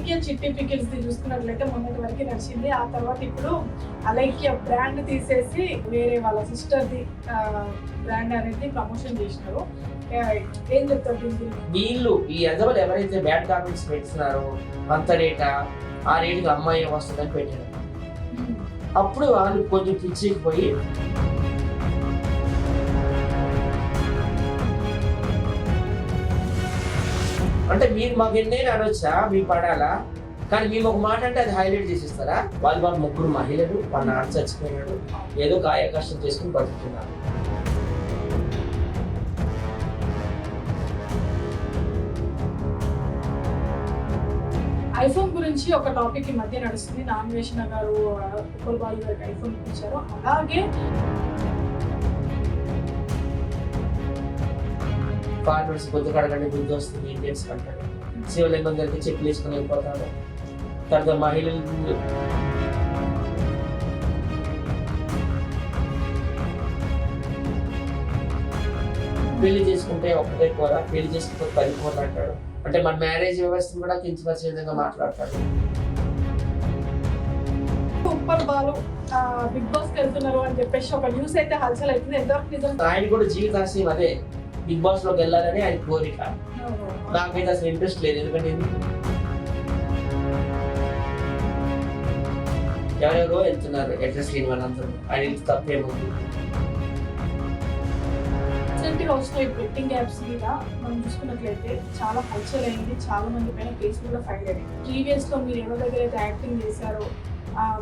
అలైక్య చిట్టి పికిల్స్ చూసుకున్నట్లయితే మొన్నటి వరకు నడిచింది. ఆ తర్వాత ఇప్పుడు అలైక్య బ్రాండ్ తీసేసి వేరే వాళ్ళ సిస్టర్ది బ్రాండ్ అనేది ప్రమోషన్ చేసినారు. ఏం చెప్తారు దీనికి? వీళ్ళు ఈ ఎదవలు ఎవరైతే బ్యాడ్ కామెంట్స్ పెడుతున్నారో అంత రేటా ఆ రేటుకి అమ్మాయి వస్తుందని పెట్టారు. అప్పుడు వాళ్ళు కొంచెం పిచ్చిపోయి అంటే మీరు మాకు ఎన్నైనా అనొచ్చా, మీరు పడాలా, కానీ మేము ఒక మాట అంటే అది హైలైట్ చేసిస్తారా? వాళ్ళు ముగ్గురు మహిళలు, వాళ్ళ నాన్న చచ్చిపోయినాడు, ఏదో కాయ కష్టం చేసుకుని బతుకుతున్నారు. ఐఫోన్ గురించి ఒక టాపిక్ ఈ మధ్య నడుస్తుంది. నామినేషన్ గారు ఉప్పల్ బాలు గారికి ఐఫోన్ ఇచ్చారు. అలాగే ఫార్మర్స్ బుద్ధి కడగండి, బుద్ధి వస్తుంది ఇండియన్స్ కంటారు. శివలింగం దగ్గర చెప్పులు వేసుకుని వెళ్ళిపోతారు. తర్వాత మహిళలు పెళ్లి చేసుకుంటే ఒకటే కూర, పెళ్లి చేసుకుంటే 10 కూరలు అంటాడు. అంటే మన మ్యారేజ్ వ్యవస్థను కూడా కించపరిచే విధంగా మాట్లాడతాడు. ఉప్పల్ బాలు బిగ్ బాస్ కి వెళ్తున్నారు అని చెప్పేసి ఒక న్యూస్ అయితే హల్చల్ అవుతుంది. ఎంతవరకు నిజం? ఆయన కూడా జీవితాశయం అదే, బిగ్ బాస్ లోకి వెళ్ళాలని ఆయన కోరిక. నాకైతే అసలు ఇంట్రెస్ట్ లేదు. ఎందుకంటే ఎవరెవరో వెళ్తున్నారు అడ్రస్ లేని వాళ్ళందరూ, ఆయన తప్పేముంది. వచ్చిన బెట్టింగ్ యాప్స్ మీద మనం చూసుకున్నట్లయితే చాలా హల్చల్ అయింది. చాలా మంది పైన కేసులు కూడా ఫైల్ అయ్యాయి. ప్రీవియస్ లో మీరు ఎవరి దగ్గర అయితే యాక్టింగ్ చేశారో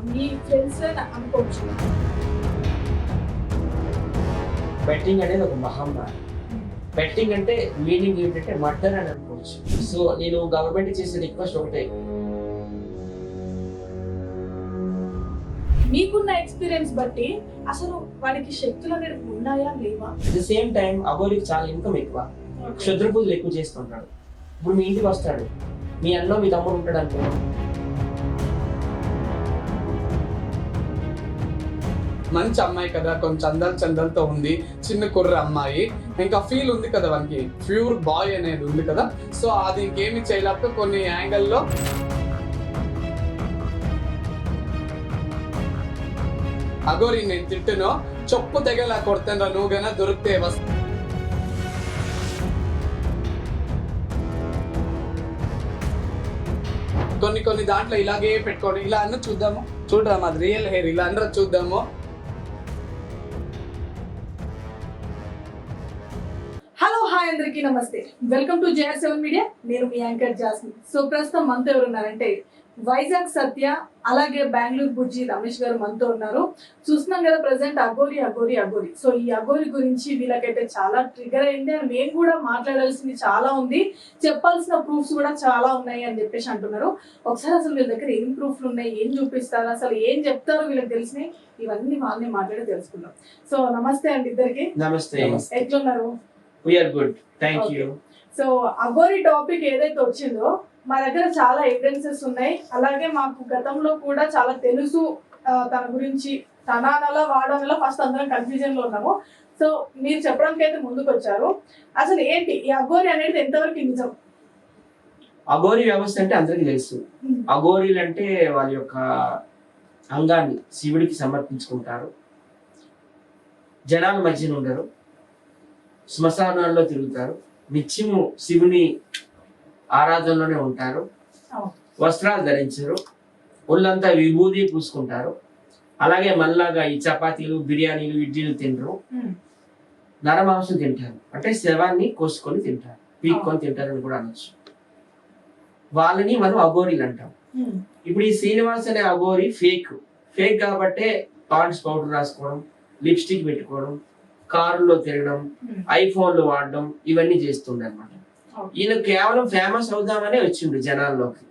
మీ ఫ్రెండ్స్ అనుకోవచ్చు. బెట్టింగ్ అనేది ఒక మహమ్మారి. బెట్టింగ్ అంటే మీనింగ్ ఏంటంటే మర్డర్ అని అనుకోవచ్చు. సో నేను గవర్నమెంట్ చేసే రిక్వెస్ట్ ఒకటే, మీకున్న ఎక్స్పీరియన్స్ బట్టి అసలు వాడికి శక్తులు అనేది ఉన్నాయా లేవా? అట్ ద సేమ్ టైం అఘోరికి చాలా ఇన్కమ్ ఎక్కువ, క్షుద్ర పూజలు ఎక్కువ చేస్తుంటాడు. ఇప్పుడు మీ ఇంటికి వస్తాడు, మీ అన్న మీ తమ్ముడు ఉంటాడు అనుకో, మంచి అమ్మాయి కదా, కొంచెం చందాలతో ఉంది, చిన్న కుర్ర అమ్మాయి, ఇంకా ఫీల్ ఉంది కదా వానికి, ప్యూర్ బాయ్ అనేది ఉంది కదా. సో అది ఇంకేమి చేయలేక కొన్ని యాంగిల్లో అగోరి నేను తిట్టును చొప్పు తెగలా కొడతాను, నువ్వు గన దొరికితే కొన్ని దాంట్లో ఇలాగే పెట్టుకోండి, ఇలా అన్న చూద్దాము, చూడరా మాది రియల్ హెయిర్, ఇలా అందరూ చూద్దాము. హలో హాయ్ అందరికీ నమస్తే, వెల్కమ్ టు JR7 మీడియా. నేను మీ యాంకర్ జాస్మిన్. సో ప్రస్తుతం మనతో ఎవరున్నారంటే వైజాగ్ సత్య, అలాగే బెంగళూరు బుజ్జి రమేష్ గారు మనతో ఉన్నారు. చూస్తున్నాం కదా ప్రెసెంట్ అఘోరి. సో ఈ అఘోరి గురించి వీళ్ళకైతే చాలా ట్రిగర్ అయింది. అండ్ మేము కూడా మాట్లాడాల్సింది చాలా ఉంది, చెప్పాల్సిన ప్రూఫ్స్ కూడా చాలా ఉన్నాయి అని చెప్పేసి అంటున్నారు. ఒకసారి అసలు వీళ్ళ దగ్గర ఏం ప్రూఫ్లు ఉన్నాయి, ఏం చూపిస్తారు, అసలు ఏం చెప్తారో వీళ్ళకి తెలిసినాయి, ఇవన్నీ వాళ్ళని మాట్లాడి తెలుసుకుందాం. సో నమస్తే అండి ఇద్దరికి. నమస్తే. ఎట్లున్నారు? We are good. Thank you. So Aghori topic ఏదైతే వచ్చిందో మా దగ్గర చాలా ఎవిడెన్సెస్ ఉన్నాయి. అలాగే మాకు గతంలో కూడా చాలా తెలుసు తన గురించి. తనానలా వాడనలా ఫస్ట్ అందరం కన్ఫ్యూజన్ లో ఉన్నాము. సో మీరు చెప్పడానికి అయితే ముందుకు వచ్చారు. అసలు ఏంటి ఈ అఘోరి అనేది ఎంతవరకు నిజం? అఘోరి వ్యవస్థ అంటే అందరికీ తెలుసు. అఘోరీలు అంటే వాళ్ళ యొక్క అంగాన్ని శివుడికి సమర్పించుకుంటారు, జనాల మధ్యన ఉండరు, శ్మశానాల్లో తిరుగుతారు, నిత్యము శివుని ఆరాధనలోనే ఉంటారు, వస్త్రాలు ధరించరు, ఒళ్ళంతా విభూది పూసుకుంటారు. అలాగే మళ్ళాగా ఈ చపాతీలు, బిర్యానీలు, ఇడ్లీలు తినరు, నరమాంసం తింటారు. అంటే శవాన్ని కోసుకొని తింటారు, పీక్కొని తింటారని కూడా అనొచ్చు. వాళ్ళని మనం అఘోరీలు అంటాం. ఇప్పుడు ఈ శ్రీనివాస్ అనే అఘోరి ఫేక్ కాబట్టే పాండ్స్ పౌడర్ రాసుకోవడం, లిప్స్టిక్ పెట్టుకోవడం, కారులో తిరగడం, ఐఫోన్లు వాడడం, ఇవన్నీ చేస్తుండే అనమాట. ఈయన కేవలం ఫేమస్ అవుదామనే వచ్చిండు జనాల్లోకి,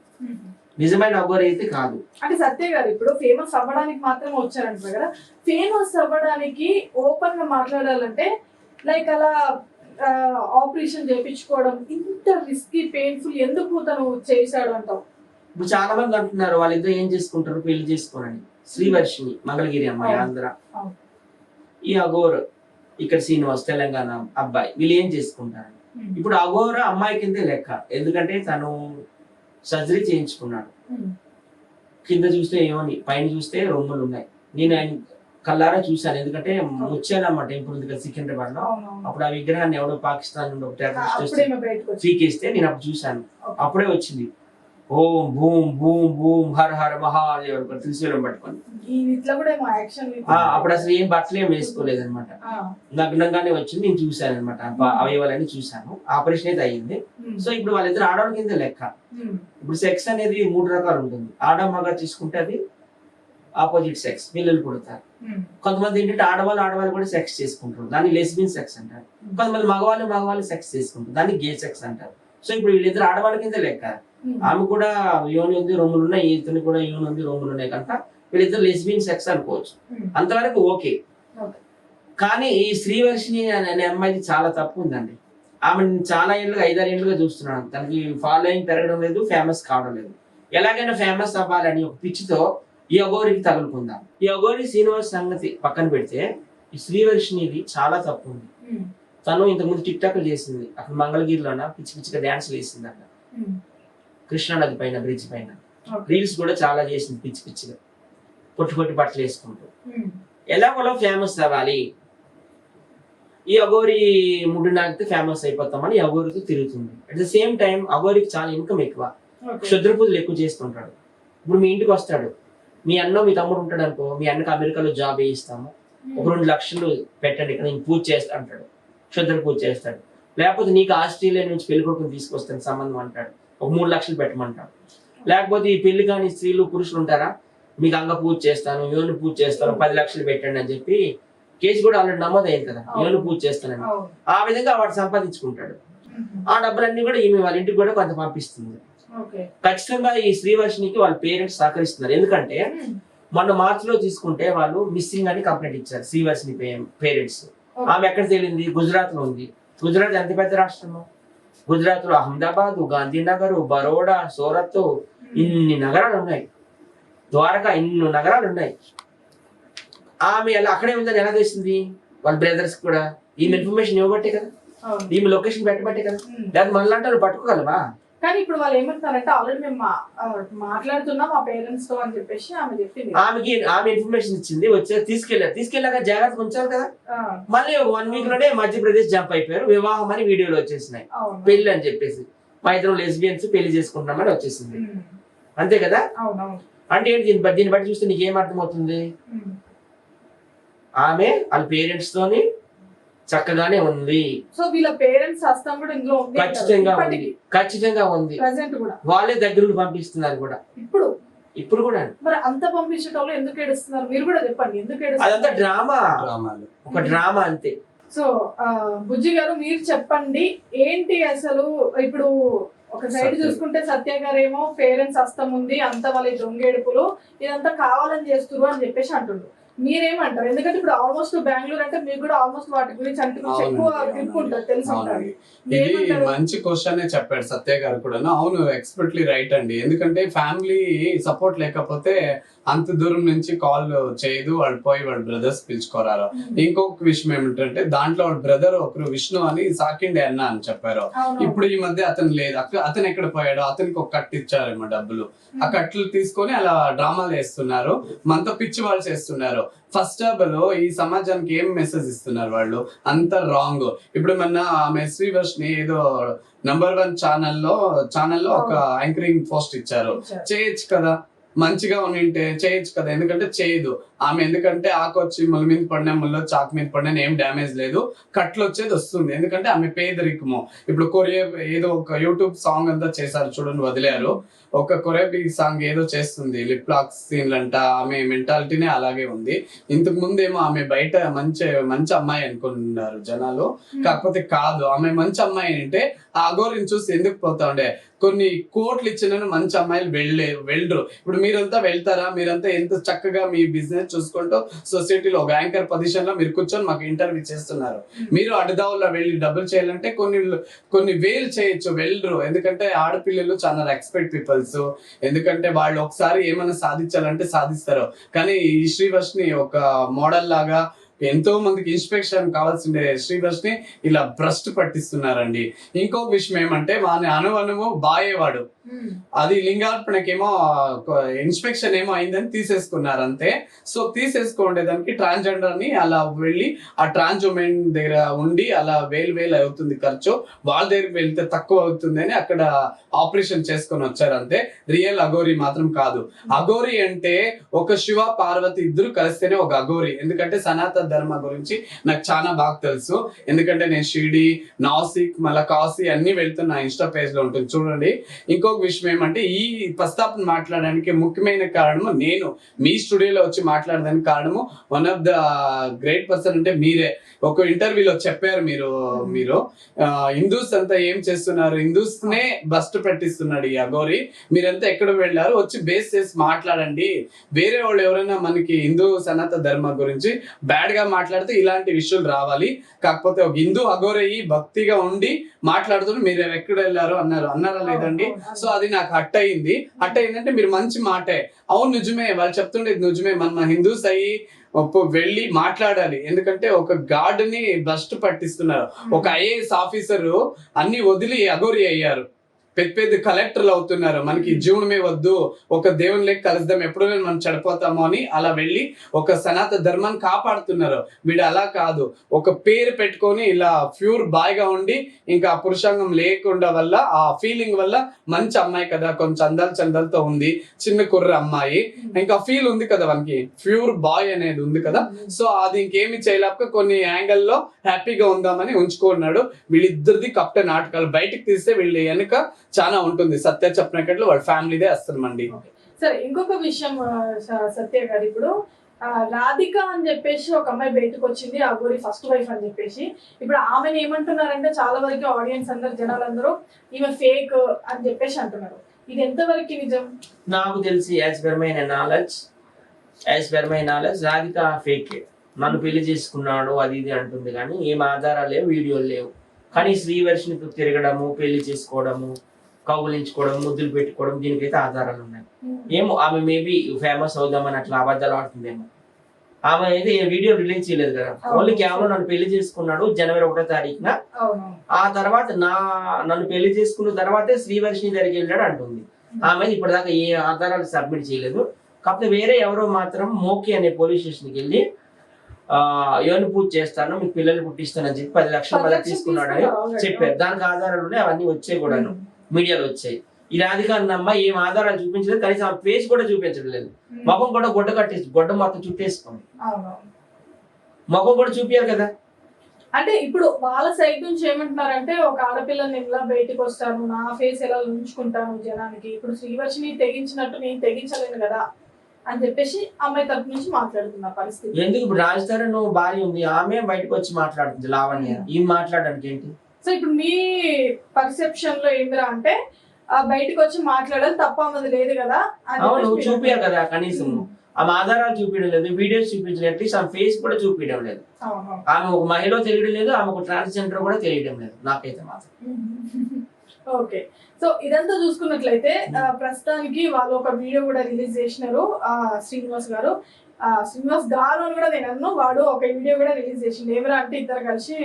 నిజమైన అఘోరి అయితే కాదు. అంటే సత్య గారు ఇప్పుడు ఫేమస్ అవ్వడానికి మాత్రమే వచ్చారంటారు కదా. ఫేమస్ అవ్వడానికి ఓపెన్ గా మాట్లాడాలంటే లైక్ అలా ఆపరేషన్ చేయించుకోవడం ఇంత రిస్కీ పెయిన్ఫుల్ ఎందుకు తను చేశాడు అంటావు? ఇప్పుడు చాలా మంది అంటున్నారు వాళ్ళిద్దరు ఏం చేసుకుంటారు, పెళ్లి చేసుకోనని. శ్రీవర్షిని మంగళగిరి అమ్మాయి, ఆంధ్ర. ఈ అఘోర్ ఇక్కడ శ్రీనివాస్ తెలంగాణ అబ్బాయి, వీళ్ళు ఏం చేసుకుంటారు? ఇప్పుడు అఘోర అమ్మాయి కిందే లెక్క. ఎందుకంటే తను సర్జరీ చేయించుకున్నాడు. కింద చూస్తే ఏమని, పైన చూస్తే రొమ్ములు ఉన్నాయి. నేను ఆయన కల్లారా చూశాను, ఎందుకంటే ముచ్చాలమ్మ టెంపుల్ ఉంది కదా సికింద్రాబాద్ లో. అప్పుడు ఆ విగ్రహాన్ని ఎవడో పాకిస్తాన్ నుండి ఒక టెర్రరిస్ట్ పీకేస్తే నేను అప్పుడు చూశాను. అప్పుడే వచ్చింది ఓం భూమ్ భూమ్ భూమ్ హర హర మహాదేవ్ త్రిశూలం పట్టుకొని. అప్పుడు అసలు ఏం బట్టలు ఏం వేసుకోలేదు అనమాట, నగ్నంగానే వచ్చింది. నేను చూశాను అనమాట, అవయవాలని చూశాను. ఆపరేషన్ అయితే అయ్యింది. సో ఇప్పుడు వాళ్ళిద్దరు ఆడవాళ్ళ కింద లెక్క. ఇప్పుడు సెక్స్ అనేది 3 రకాలు ఉంటుంది. ఆడ మగ తీసుకుంటే అది ఆపోజిట్ సెక్స్, పిల్లలు పుడతారు. కొంతమంది ఏంటంటే ఆడవాళ్ళు కూడా సెక్స్ చేసుకుంటారు, దాన్ని లెస్బియన్ సెక్స్ అంటారు. కొంతమంది మగవాళ్ళు సెక్స్ చేసుకుంటారు, దాన్ని గే సెక్స్ అంటారు. సో ఇప్పుడు వీళ్ళిద్దరు ఆడవాళ్ళ కింద లెక్క. ఆమె కూడా యోని ఉంది, రొమ్ములు ఉన్నాయి, ఇతను కూడా యోని ఉంది, రొమ్ములు ఉన్నాయి కనుక వీళ్ళిద్దరు లెస్బియన్ సెక్స్ అనుకోవచ్చు. అంతవరకు ఓకే. కానీ ఈ శ్రీవర్షిణి అనే అమ్మాయిది చాలా తప్పు ఉందండి. ఆమె చాలా ఏళ్ళుగా 5-6 ఏళ్ళుగా చూస్తున్నాను. తనకి ఫాలోయింగ్ పెరగడం లేదు, ఫేమస్ కావడం లేదు. ఎలాగైనా ఫేమస్ అవ్వాలని ఒక పిచ్చితో ఈ అఘోరికి తగులుకుందాం. ఈ అఘోరి శ్రీనివాస్ సంగతి పక్కన పెడితే ఈ శ్రీవర్షిణిది చాలా తప్పు ఉంది. తను ఇంతకుముందు టిక్ టాక్ చేసింది అక్కడ మంగళగిరిలోన, పిచ్చి పిచ్చిగా డాన్స్ వేసింది అక్కడ కృష్ణా నది పైన, బ్రిడ్జ్ పైన. రీల్స్ కూడా చాలా చేసింది పిచ్చి పిచ్చిగా, పొట్టి బట్టలు వేసుకుంటూ. ఎలాగోలో ఫేమస్ అవ్వాలి, ఈ అఘోరి ముడ్డు నాకితే ఫేమస్ అయిపోతామని ఈ అఘోరితో తిరుగుతుంది. అట్ ద సేమ్ టైం అఘోరికి చాలా ఇన్కమ్ ఎక్కువ, క్షుద్ర పూజలు ఎక్కువ చేస్తుంటాడు. ఇప్పుడు మీ ఇంటికి వస్తాడు, మీ అన్న మీ తమ్ముడు ఉంటాడు అనుకో, మీ అన్నకి అమెరికాలో జాబ్ వేయిస్తాము, ఒక 2 లక్షలు పెట్టండి ఇక్కడ నేను పూజ చేస్తా అంటాడు, క్షుద్ర పూజ చేస్తాడు. లేకపోతే నీకు ఆస్ట్రేలియా నుంచి పెళ్లి కొడుకుని తీసుకొస్తాను సంబంధం అంటాడు, ఒక 3 లక్షలు పెట్టమంటాడు. లేకపోతే ఈ పెళ్లి కాని స్త్రీలు పురుషులు ఉంటారా, మీకు అంగ పూజ చేస్తాను, యోని పూజ చేస్తాను, 10 లక్షలు పెట్టండి అని చెప్పి కేసు కూడా ఆల్రెడీ నమోదైంది కదా, యోని పూజ చేస్తానని. ఆ విధంగా వాడు సంపాదించుకుంటాడు. ఆ డబ్బులన్నీ కూడా ఈమె వాళ్ళ ఇంటికి కూడా కొంత పంపిస్తుంది. ఖచ్చితంగా ఈ శ్రీవర్షినికి వాళ్ళ పేరెంట్స్ సహకరిస్తున్నారు. ఎందుకంటే మొన్న మార్చిలో తీసుకుంటే వాళ్ళు మిస్సింగ్ అని కంప్లైంట్ ఇచ్చారు శ్రీవర్షిని పేరెంట్స్. ఆమె ఎక్కడ తేలింది, గుజరాత్ లో ఉంది. గుజరాత్ ఎంత పెద్ద రాష్ట్రము, గుజరాత్ లో అహ్మదాబాద్, గాంధీనగర్, బరోడా, సూరత్, ఇన్ని నగరాలు ఉన్నాయి. ద్వారకా, ఇన్ని నగరాలు ఉన్నాయి. ఆమె ఎలా అక్కడే ఉందని ఎలా తెలిసింది, వాళ్ళ బ్రదర్స్ కూడా ఈమె ఇన్ఫర్మేషన్ ఇవ్వబట్టే కదా, ఈమె లొకేషన్ పెట్టబట్టే కదా. లేదా మనలాంటి వాళ్ళు పట్టుకోగలవా? కానీ ఇప్పుడు వాళ్ళు ఏమంటున్నారంటే ఆల్రెడీ మేము మాట్లాడుతున్నాం మా పేరెంట్స్ తో అని చెప్పేసి ఆమె చెప్పింది. ఆమె ఇన్ఫర్మేషన్ ఇచ్చింది, వచ్చే తీసుకెళ్ళాక జాగ్రత్తగా ఉంచాలి కదా. మళ్ళీ 1 వీక్ లోనే మధ్యప్రదేశ్ జంప్ అయిపోయారు. వివాహం అని వీడియోలు వచ్చేసినాయి, పెళ్లి అని చెప్పేసి మా ఇద్దరు లెస్బియన్స్ పెళ్లి చేసుకుంటున్నామని వచ్చేసింది. అంతే కదా. అంటే ఏంటి, దీన్ని బట్టి చూస్తే నీకేం అర్థమవుతుంది, ఆమె వాళ్ళ పేరెంట్స్ తోని చక్కగానే ఉంది. సో వీళ్ళ పేరెంట్స్ హస్తం కూడా ఇందులో ఉంది, ఖచ్చితంగా ఉంది. వాళ్ళే దగ్గరకు పంపిస్తున్నారు కూడా ఇప్పుడు కూడా. మరి అంత పంపించడంలో ఎందుకు ఏడుస్తున్నారు మీరు కూడా చెప్పండి, ఎందుకు ఏడుస్తున్నారు? అదంతా డ్రామా, ఒక డ్రామా అంతే. సో బుజ్జి గారు మీరు చెప్పండి ఏంటి అసలు. ఇప్పుడు ఒక సైడ్ చూసుకుంటే సత్య గారేమో పేరెంట్స్ హస్తం ఉంది, అంత వాళ్ళ దొంగేడుపులు ఇదంతా కావాలని చేస్తున్నారు అని చెప్పేసి అంటుండ్రు. మీరేమంటారు? ఎందుకంటే ఇప్పుడు ఆల్మోస్ట్ బెంగళూరు అంటే మీకు కూడా ఆల్మోస్ట్ వాటి గురించి అంటే ఎక్కువ గ్రిప్ ఉంటుంది, తెలిసి ఉంటుంది. ఇది మంచి క్వశ్చన్ చెప్పాడు సత్య గారు కూడా. అవును, ఎక్స్పర్ట్లీ రైట్ అండి. ఎందుకంటే ఫ్యామిలీ సపోర్ట్ లేకపోతే అంత దూరం నుంచి కాల్ చేయదు, వాళ్ళు పోయి వాళ్ళ బ్రదర్స్ పిలుచుకోరారు. ఇంకొక విషయం ఏమిటంటే దాంట్లో వాళ్ళ బ్రదర్ ఒకరు విష్ణు అని సాకిండే అన్న అని చెప్పారు. ఇప్పుడు ఈ మధ్య అతను లేదు, అతను ఎక్కడ పోయాడు, అతనికి ఒక కట్టు ఇచ్చారేమో డబ్బులు, ఆ కట్లు తీసుకొని అలా డ్రామాలు వేస్తున్నారు, మనతో పిచ్చి వాళ్ళు చేస్తున్నారు. ఫస్ట్ ఆఫ్ ఆల్ ఈ సమాజానికి ఏం మెసేజ్ ఇస్తున్నారు వాళ్ళు, అంత రాంగ్. ఇప్పుడు మొన్న ఆమె శ్రీవర్షిని ఏదో #1 ఛానల్లో ఒక యాంకరింగ్ పోస్ట్ ఇచ్చారు. చేయొచ్చు కదా, మంచిగా ఉంటే చేయొచ్చు కదా, ఎందుకంటే చేయదు ఆమె. ఎందుకంటే ఆకొచ్చి ముళ్ళ మీద పడినా, ముళ్ళ చాకు మీద పడినా ఏం డ్యామేజ్ లేదు, కట్లు వచ్చేది వస్తుంది. ఎందుకంటే ఆమె పేదరికము. ఇప్పుడు కొరియర్ ఏదో ఒక యూట్యూబ్ సాంగ్ అంతా చేశారు చూడండి, వదిలేరు. ఒక కొరియోగ్రఫీ సాంగ్ ఏదో చేస్తుంది, లిప్ లాక్ సీన్లు అంట. ఆమె మెంటాలిటీనే అలాగే ఉంది. ఇంతకు ముందేమో ఆమె బయట మంచి అమ్మాయి అనుకున్నారు జనాలు, కాకపోతే కాదు. ఆమె మంచి అమ్మాయి అంటే ఆ అఘోరిని చూసి ఎందుకు పోతా ఉండే. కొన్ని కోట్లు ఇచ్చిన మంచి అమ్మాయిలు వెళ్ళరు. ఇప్పుడు మీరంతా వెళ్తారా? మీరంతా ఎంత చక్కగా మీ బిజినెస్ చూసుకుంటూ సొసైటీలో ఒక యాంకర్ పొజిషన్ లో మీరు కూర్చొని మాకు ఇంటర్వ్యూ చేస్తున్నారు. మీరు అడ్డదావుల్లో వెళ్ళి డబ్బులు చేయాలంటే కొన్ని వేలు చేయొచ్చు, వెళ్ళరు. ఎందుకంటే ఆడపిల్లలు చాలా రెస్పెక్ట్ పీపుల్స్. ఎందుకంటే వాళ్ళు ఒకసారి ఏమైనా సాధించాలంటే సాధిస్తారు. కానీ ఈ శ్రీవర్షిని ఒక మోడల్ లాగా ఎంతో మందికి ఇన్స్పెక్షన్ కావాల్సిండే శ్రీవర్షిని ఇలా భ్రష్టు పట్టిస్తున్నారండి. ఇంకొక విషయం ఏమంటే వాని అనువనువు బాయేవాడు, అది లింగార్పణకేమో ఇన్స్పెక్షన్ ఏమో అయిందని తీసేసుకున్నారు అంతే. సో తీసేసుకోండేదానికి ట్రాన్స్జెండర్ ని అలా వెళ్ళి ఆ ట్రాన్స్ ఉమెన్ దగ్గర ఉండి అలా వేలు అవుతుంది ఖర్చు, వాళ్ళ దగ్గరికి వెళ్తే తక్కువ అవుతుంది అని అక్కడ ఆపరేషన్ చేసుకొని వచ్చారు అంతే. రియల్ అఘోరి మాత్రం కాదు. అఘోరి అంటే ఒక శివ పార్వతి ఇద్దరు కలిస్తేనే ఒక అఘోరి. ఎందుకంటే సనాతన ధర్మ గురించి నాకు చాలా బాగా తెలుసు, ఎందుకంటే నేను షిరిడి, నాసిక్, మళ్ళా కాశీ అన్ని వెళ్తున్నా, ఇన్స్టా పేజ్ లో ఉంటుంది చూడండి. ఇంకొక విషయం ఏమంటే ఈ ప్రస్తాపన మాట్లాడడానికి ముఖ్యమైన కారణము నేను మీ స్టూడియోలో వచ్చి మాట్లాడడానికి కారణము one of the great person అంటే మీరే. ఒక ఇంటర్వ్యూలో చెప్పారు మీరు హిందూస్ అంతా ఏం చేస్తున్నారు, హిందూస్ నే బస్ట్ పెట్టిస్తున్నాడు ఈ అఘోరి, మీరంతా ఎక్కడ వెళ్ళారు వచ్చి బేస్ చేసి మాట్లాడండి. వేరే వాళ్ళు ఎవరైనా మనకి హిందూ సనాతన ధర్మ గురించి బ్యాడ్ గా మాట్లాడితే ఇలాంటి విషయాలు రావాలి. కాకపోతే ఒక హిందూ అఘోరి భక్తిగా ఉండి మాట్లాడుతూ మీరు ఎక్కడ వెళ్ళారు అన్నారా లేదండి? సో అది నాకు హట్ అయిందంటే మీరు మంచి మాటే, అవును నిజమే వాళ్ళు చెప్తుండేది నిజమే, మన హిందూస్ అయ్యి వెళ్ళి మాట్లాడాలి. ఎందుకంటే ఒక గాడ్ ని భ్రష్టు పట్టిస్తున్నారు. ఒక ఐఏఎస్ ఆఫీసర్ అన్ని వదిలి అఘోరి అయ్యారు, పెద్ద కలెక్టర్లు అవుతున్నారు. మనకి జీవనమే వద్దు, ఒక దేవుని లెక్క కలుద్దాం, ఎప్పుడో మనం చనిపోతామో అని అలా వెళ్ళి ఒక సనాతన ధర్మాన్ని కాపాడుతున్నారు. వీడు అలా కాదు, ఒక పేరు పెట్టుకొని ఇలా ప్యూర్ బాయ్ గా ఉండి ఇంకా పురుషాంగం లేకుండా వల్ల ఆ ఫీలింగ్ వల్ల మంచి అమ్మాయి కదా, కొంచెం చందాలతో ఉంది, చిన్న కుర్ర అమ్మాయి, ఇంకా ఫీల్ ఉంది కదా మనకి, ప్యూర్ బాయ్ అనేది ఉంది కదా. సో అది ఇంకేమి చేయలేక కొన్ని యాంగిల్లో హ్యాపీగా ఉందామని ఉంచుకున్నాడు. వీళ్ళిద్దరిది కప్ట నాటకాలు బయటకు తీస్తే వీళ్ళు వెనుక చాలా ఉంటుంది. సత్య చెప్పినట్లు వాళ్ళ ఫ్యామిలీదే వస్తుందండి. సరే, ఇంకొక విషయం సత్య గారు, ఇప్పుడు రాధిక అని చెప్పేసి ఒక అమ్మాయి బయటకు వచ్చింది, అఘోరి ఫస్ట్ వైఫ్ అని చెప్పేసి. ఇప్పుడు ఆమెను ఏమంటున్నారంటే చాలా వరకు ఆడియన్స్ అందరు జనాలందరూ ఈమె ఫేక్ అని చెప్పేసి అంటున్నారు. ఇది ఎంతవరకు నిజం? నాకు తెలిసి as per my knowledge Radhika fake. నన్ను పెళ్లి చేసుకున్నాడు అది ఇది అంటుంది కానీ ఏం ఆధారాలు లేవు, వీడియోలు లేవు. కానీ శ్రీవర్షినితో తిరగడము, పెళ్లి చేసుకోవడము, కౌగులించుకోవడం, ముద్దులు పెట్టుకోవడం, దీనికైతే ఆధారాలు ఉన్నాయి. ఏమో ఆమె మేబీ ఫేమస్ అవుదామని అట్లా అబద్ధాలు ఆడుతుందేమో. ఆమె అయితే వీడియో రిలీజ్ చేయలేదు కదా, ఓన్లీ కేవలం నన్ను పెళ్లి చేసుకున్నాడు జనవరి 1వ తారీఖున, ఆ తర్వాత నన్ను పెళ్లి చేసుకున్న తర్వాతే శ్రీవర్షిని దగ్గరికి వెళ్ళాడు అంటుంది. ఆమె ఇప్పటిదాకా ఏ ఆధారాలు సబ్మిట్ చేయలేదు. కాకపోతే వేరే ఎవరో మాత్రం మోకి అనే పోలీస్ స్టేషన్కి వెళ్ళి యోని పూజ చేస్తాను, మీకు పిల్లల్ని పుట్టిస్తానని చెప్పి 10 లక్షలు తీసుకున్నాడని చెప్పారు. దానికి ఆధారాలు ఉన్నాయి, అవన్నీ వచ్చాయి కూడాను, మీడియాలో వచ్చాయి. ఈ రాధిక అన్నమ్మ ఏం ఆధారాలు చూపించలేదు, కనీసం ఆ ఫేస్ కూడా చూపించడం లేదు. ముఖం కూడా గొడ్డ మొత్తం చుట్టేసుకోండి, ముఖం కూడా చూపించారు కదా. అంటే ఇప్పుడు వాళ్ళ సైడ్ నుంచి ఏమంటున్నారంటే ఒక ఆడపిల్లని ఇలా బయటకు వస్తాను, నా ఫేస్ ఎలా ఉంచుకుంటాను జనానికి, ఇప్పుడు శ్రీవర్షిని తెగించినట్టు నేను తెగించలేను కదా అని చెప్పేసి అమ్మాయి తరపు నుంచి మాట్లాడుతున్న పరిస్థితి. ఎందుకు ఇప్పుడు రాజధాని నువ్వు భార్య ఉంది, ఆమె బయటకు వచ్చి మాట్లాడుతుంది లావణ్య, ఏం మాట్లాడడానికి ఏంటి? సో ఇప్పుడు మీ పర్సెప్షన్ లో ఏమిరా అంటే బయటకు వచ్చి మాట్లాడాలి తప్ప అన్నది లేదు కదా. అవును, చూపించారు కదా, కనీసం ఆమె ఆధారాలు చూపించడం లేదు, వీడియోస్ చూపించలేదు, అట్లీస్ట్ ఆమె ఫేస్ కూడా చూపించడం లేదు. ఆమె ఒక మహిళ తెలియడం లేదు, ఆమె ఒక ట్రాన్స్జెండర్ కూడా తెలియడం లేదు నాకైతే మాత్రం. ఓకే, సో ఇదంతా చూసుకున్నట్లయితే ప్రస్తుతానికి వాళ్ళు ఒక వీడియో కూడా రిలీజ్ చేసినారు, శ్రీనివాస్ గారు అని కూడా నేను అన్ను, వాడు ఒక వీడియో కూడా రిలీజ్ చేసిండు. ఏమరా అంటే ఇద్దరు కలిసి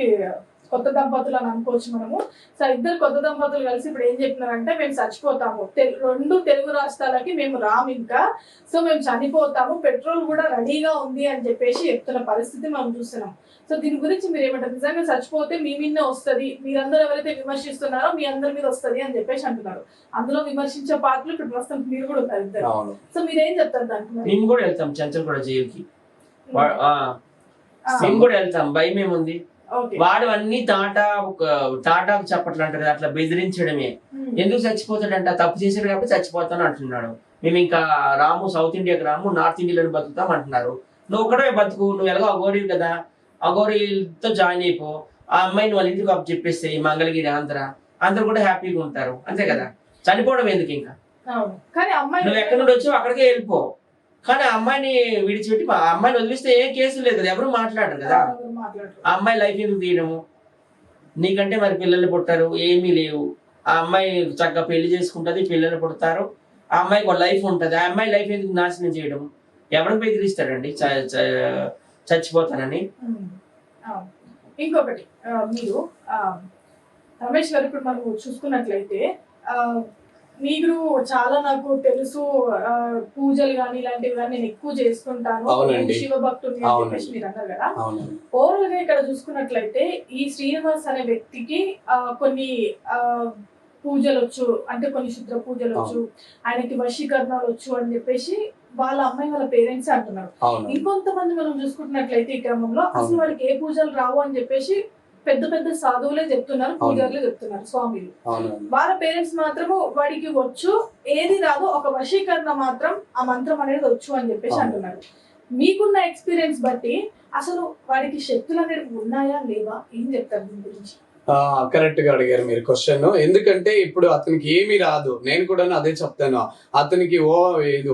కొత్త దంపతులు అని అనుకోవచ్చు మనము. సో ఇద్దరు కొత్త దంపతులు కలిసి ఇప్పుడు ఏం చెప్పినారంటే మేము చచ్చిపోతాము, 2 తెలుగు రాష్ట్రాలకి మేము రాము ఇంకా, సో మేము చనిపోతాము, పెట్రోల్ కూడా రెడీగా ఉంది అని చెప్పేసి చెప్తున్న పరిస్థితి మనం చూస్తున్నాం. సో దీని గురించి మీరు ఏమంటారు? నిజంగా చచ్చిపోతే మీ మీదనే వస్తుంది, మీరందరూ ఎవరైతే విమర్శిస్తున్నారో మీ అందరి మీద వస్తుంది అని చెప్పేసి అంటున్నారు. అందులో విమర్శించే పాటలు ఇప్పుడు ప్రస్తుతం మీరు కూడా ఉంటారు ఇద్దరు. సో మీరేం చెప్తారు దానికి? మేము కూడా వెళ్తాం చంచల్ కూడా జైలుకి, మేము కూడా వెళ్తాం, భయం ఏముంది. వాడు అన్ని తాటాకు చెప్పట్లు అంటారు, అట్లా బెదిరించడమే. ఎందుకు చచ్చిపోతాడంట, తప్పు చేశాడు కాబట్టి చచ్చిపోతాను అంటున్నాడు. మేము ఇంకా రాము సౌత్ ఇండియాకి రాము, నార్త్ ఇండియాలో బతుకుతాం అంటున్నారు. నువ్వు ఒకటే బతుకు, నువ్వు ఎలాగో అఘోరి కదా, అఘోరితో జాయిన్ అయిపో, ఆ అమ్మాయిని వాళ్ళ ఇంటికి అప్పు చెప్పేస్తే ఈ మంగళగిరి అందరూ కూడా హ్యాపీగా ఉంటారు, అంతే కదా. చనిపోవడం ఎందుకు ఇంకా, నువ్వు ఎక్కడి నుండి వచ్చావు అక్కడికే వెళ్ళిపో. కానీ ఆ అమ్మాయిని విడిచిపెట్టి ఆ అమ్మాయిని వదిలిస్తే ఏ కేసు లేదు కదా, ఎవరు మాట్లాడరు కదా. ఆ అమ్మాయి లైఫ్ ఎందుకు తీయడము? నీకంటే మరి పిల్లలు పుట్టారు, ఏమీ లేవు. ఆ అమ్మాయి చక్కగా పెళ్లి చేసుకుంటది, పిల్లలు పుడతారు, ఆ అమ్మాయికి ఒక లైఫ్ ఉంటది. ఆ అమ్మాయి లైఫ్ ఎందుకు నాశనం చేయడం? ఎవరికి బెదిరిస్తాడండి? చచ్చిపోతానని. అవును. ఇంకొకటి మీరు రమేష్ గారు ఇప్పుడు మనం చూసుకున్నట్లయితే మీరు చాలా నాకు తెలుసు పూజలు కానీ ఇలాంటివి కానీ నేను ఎక్కువ చేసుకుంటాను, శివ భక్తుని అని చెప్పేసి మీరు అన్నారు కదా. ఓవరాల్ గా ఇక్కడ చూసుకున్నట్లయితే ఈ శ్రీనివాస్ అనే వ్యక్తికి కొన్ని పూజలు వచ్చు, అంటే కొన్ని శుద్ర పూజలు వచ్చు, ఆయనకి వశీకరణాలు వచ్చు అని చెప్పేసి వాళ్ళ అమ్మాయి వాళ్ళ పేరెంట్స్ అంటున్నారు. ఇంకొంతమంది మనం చూసుకుంటున్నట్లయితే ఈ క్రమంలో అసలు వాడికి ఏ పూజలు రావు అని చెప్పేసి పెద్ద పెద్ద సాధువులే చెప్తున్నారు, పూజారులే చెప్తున్నారు, స్వామిలు. వాళ్ళ పేరెంట్స్ మాత్రము వాడికి వచ్చు, ఏది రాదు, ఒక వశీకరణ మాత్రం ఆ మంత్రం అనేది వచ్చు అని చెప్పేసి అంటున్నారు. మీకున్న ఎక్స్పీరియన్స్ బట్టి అసలు వాడికి శక్తులు అనేవి ఉన్నాయా లేవా, ఏం చెప్తారు దీని గురించి? కరెక్ట్ గా అడిగారు మీరు క్వశ్చన్. ఎందుకంటే ఇప్పుడు అతనికి ఏమీ రాదు, నేను కూడా అదే చెప్తాను. అతనికి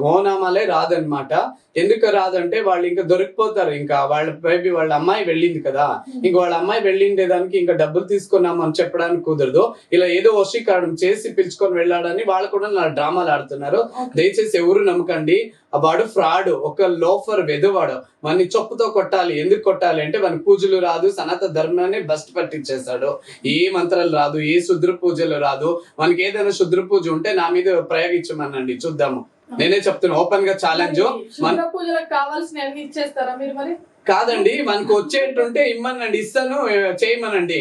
హోనామాలే రాదనమాట. ఎందుకు రాదంటే వాళ్ళు ఇంకా దొరికిపోతారు. ఇంకా వాళ్ళ అమ్మాయి వెళ్ళింది కదా, ఇంక వాళ్ళ అమ్మాయి వెళ్ళిండేదానికి ఇంకా డబ్బులు తీసుకున్నాము అని చెప్పడానికి కుదరదు. ఇలా ఏదో వశీకరణం చేసి పిలుచుకొని వెళ్ళాడని వాళ్ళు కూడా నా డ్రామాలు ఆడుతున్నారు. దయచేసి ఎవరు నమ్మకండి. వాడు ఫ్రాడ్, ఒక లోఫర్ వెదవాడు. వాడిని చొప్పుతో కొట్టాలి. ఎందుకు కొట్టాలి అంటే వాని పూజలు రాదు, సనాతన ధర్మాన్ని బస్ట్ పట్టించేస్తాడు. ఏ మంత్రాలు రాదు, ఏ శుద్ర పూజలు రాదు. మనకి ఏదైనా శుద్ర పూజ ఉంటే నా మీద ప్రయోగించమనండి, చూద్దాము. నేనే చెప్తున్నా, ఓపెన్ గా ఛాలెంజ్. పూజలకు కావాల్సిన అన్ని ఇచ్చేస్తారా మీరు? మరి కాదండి, మనకు వచ్చేటుంటే ఇమ్మనండి, ఇస్తాను, చేయమనండి.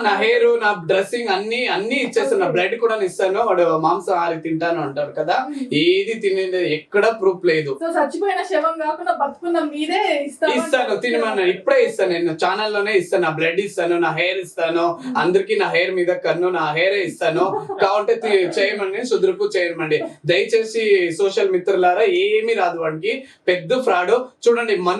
నా హెయిర్, నా డ్రెస్సింగ్ అన్ని ఇచ్చేస్తాను. నా బ్లడ్ కూడా ఇస్తాను. వాడు మాంసాహారి తింటాను అంటారు కదా, ఏది తినేది ఎక్కడ ప్రూఫ్ లేదు. చచ్చిపోయిన శవం కాకుండా బతుకున్న మీదే ఇస్తాను, తినమన్నా ఇప్పుడే ఇస్తాను. నేను ఛానల్లోనే ఇస్తాను. నా బ్లడ్ ఇస్తాను, నా హెయిర్ ఇస్తాను. అందరికి నా హెయిర్ మీద కన్ను నా హెయిర్ ఇస్తాను. కాబట్టి చేయమని, శుద్రపు చేయమండి దయచేసి. సోషల్ మిత్రులారా, ఏమీ రాదు వాడికి. పెద్ద ఫ్రాడ్. చూడండి, మొన్న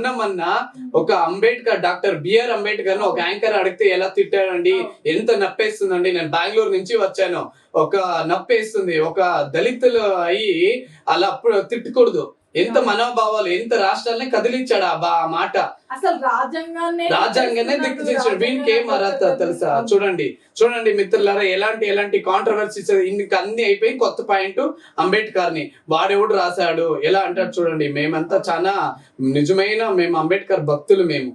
ఒక అంబేద్కర్, డాక్టర్ బిఆర్ అంబేద్కర్ ఒక యాంకర్ అడిగితే ఎలా తిట్టాడండి, ఎంత నప్పేస్తుందండి. నేను బెంగళూరు నుంచి వచ్చాను, ఒక నప్పేస్తుంది. ఒక దళితులు అయ్యి అలా అప్పుడు తిట్టకూడదు. ఎంత మనోభావాలు, ఎంత రాష్ట్రాలని కదిలించాడు ఆ మాట. అసలు రాజ్యాంగాన్ని దిక్కు చేశాడు. వీనికి ఏం అర్హత తెలుసా? చూడండి మిత్రులారా, ఎలాంటి కాంట్రవర్సీస్ ఇందుకు అన్ని అయిపోయి కొత్త పాయింట్ అంబేద్కర్ ని వాడెవడు రాశాడు ఎలా అంటాడు. చూడండి, మేమంతా చాలా నిజమైన మేము అంబేద్కర్ భక్తులు. మేము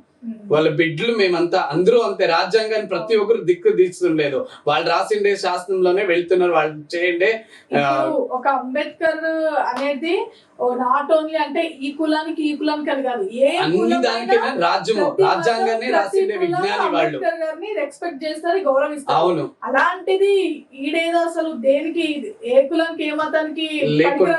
వాళ్ళ బిడ్డలు, మేమంతా అందరూ అంతే. రాజ్యాంగాన్ని ప్రతి ఒక్కరు దిక్కు తీర్చలేదు. వాళ్ళు రాసిండే శాస్త్రంలోనే వెళ్తున్నారు. వాళ్ళు చేయండి. ఒక అంబేద్కర్ అనేది నాట్ ఓన్లీ అంటే ఈ కులానికి అని కాదు, అన్ని దానికైనా రాజ్యాంగాన్ని రాసిండే విజ్ఞాని వాళ్ళు. రెస్పెక్ట్ చేస్తారు, గౌరవిస్తారు. అవును. అలాంటిది ఈడేదో అసలు దేనికి, ఏ కులానికి, ఏ మతానికి లేకుండా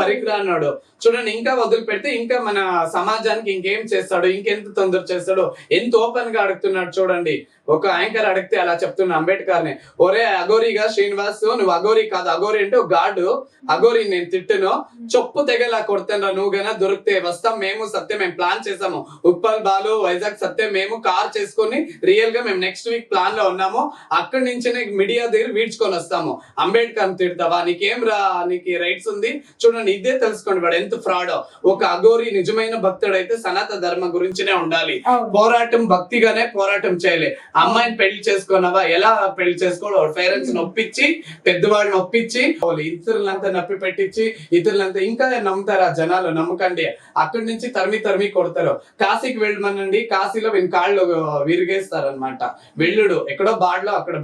పనికిరాన్నాడు. చూడండి, ఇంకా వదిలిపెడితే ఇంకా మన సమాజానికి ఇంకేం చేస్తాడు, ఇంకెంత తొందర చేస్తాడు, ఎంత ఓపెన్ గా అడుగుతున్నాడు. చూడండి, ఒక యాంకర్ అడిగితే అలా చెప్తున్నా అంబేద్కర్ ని, ఒరే అఘోరిగా శ్రీనివాస్, నువ్వు అఘోరి కాదు. అఘోరి అంటే ఒక గాడు. అఘోరి నేను తిట్టును, చొప్పు తెగలా కొడతాను. నువ్వు గనా దొరికితే వస్తాం. మేము సత్యం, మేము ప్లాన్ చేసాము. ఉప్పల్ బాలు, వైజాగ్ సత్యం, మేము కార్ చేసుకుని రియల్ గా మేము నెక్స్ట్ వీక్ ప్లాన్ లో ఉన్నాము. అక్కడి నుంచి మీడియా దగ్గర వీడ్చుకొని వస్తాము. అంబేద్కర్ తిడతావా? నీకేం నీకు రైట్స్ ఉంది? చూడండి, ఇదే తెలుసుకోండి వాడు ఎంత ఫ్రాడ్. ఒక అఘోరి నిజమైన భక్తుడు అయితే సనాతన ధర్మం గురించినే ఉండాలి. పోరాటం భక్తిగానే పోరాటం చేయాలి. అమ్మాయిని పెళ్లి చేసుకున్నావా? ఎలా పెళ్లి చేసుకోవాలి? పేరెంట్స్ ఒప్పించి, పెద్దవాళ్ళని ఒప్పించి, ఇతరులంతా నొప్పి పెట్టించి, ఇతరులంతా ఇంకా నమ్ముతారా జనాలు? నమ్మకండి. అక్కడి నుంచి తరిమి కొడతారు. కాశీకి వెళ్ళమనండి, కాశీలో వీని కాళ్ళు విరిగేస్తారు అనమాట. వెళ్ళుడు ఎక్కడో బాడ్లో అక్కడ